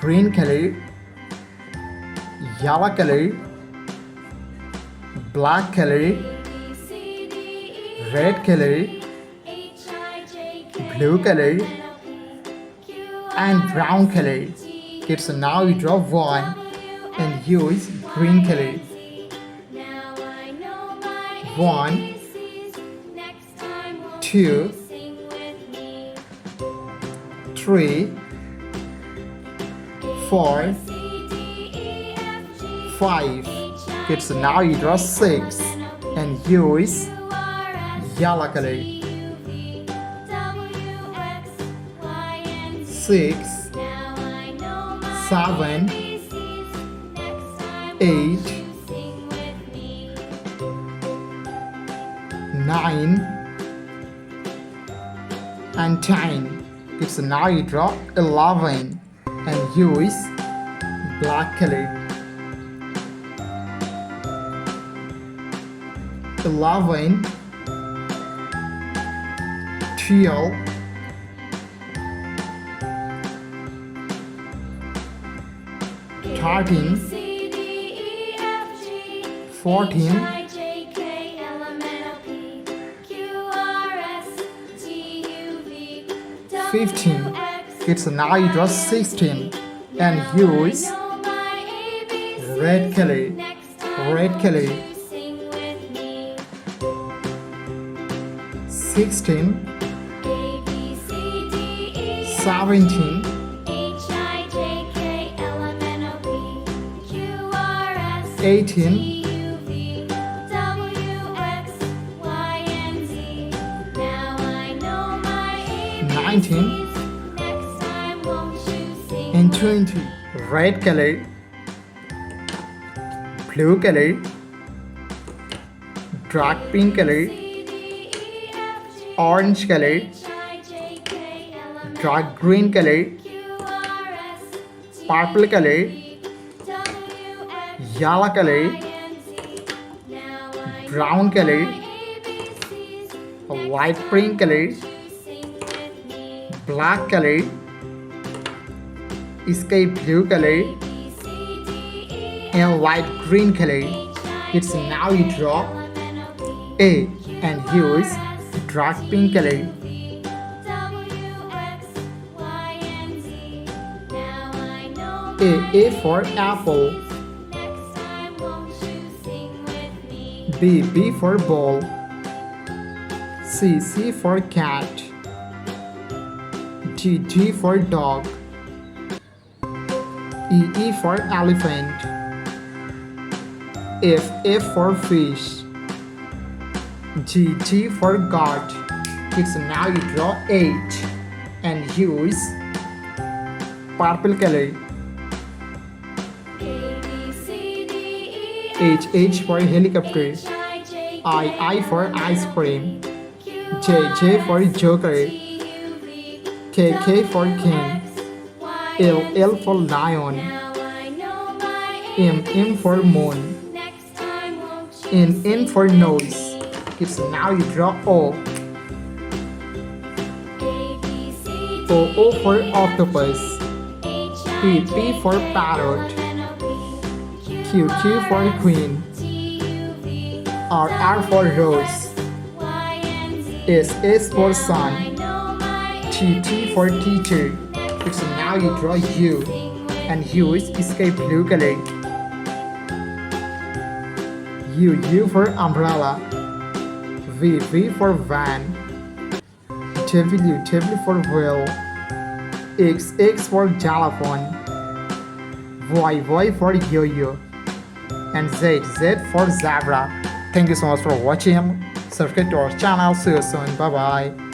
green color, yellow color, black color, red color, blue color, and brown color. Kids, now you draw one and use green color. 1, 2, 3, 4, 5. Kids, now you draw 6 and use yellow color. 6, 7, 8, 9, and 10. Kids, now you draw 11 and use black color. 11, 12, 13, 14, 15. Kids, now you draw 16 and use red color. 16, 17, 18, 19, and 20. Red color, blue color, dark pink color, orange color, dark green color, purple color, yellow color, brown color, light pink color, black color, sky blue color, and light green color. It's now you draw A and use dark pink color. A for apple. B for ball. C for cat. G for dog. E for elephant. F for fish. G for goat. Kids, now you draw 8 and use purple color. H for helicopter. I for ice cream. J for joker. K for king. L for lion. M for moon. N for nose. Kids, now you draw O. O for octopus. P for parrot. Q for queen. R for rose. S for sun. T for teacher. It's now you draw U and use sky blue color. U for umbrella. V for van. W for whale. X for xylophone. Y for yo-yo. And Z for zebra. Thank you so much for watching. Subscribe to our channel. See you soon. Bye bye.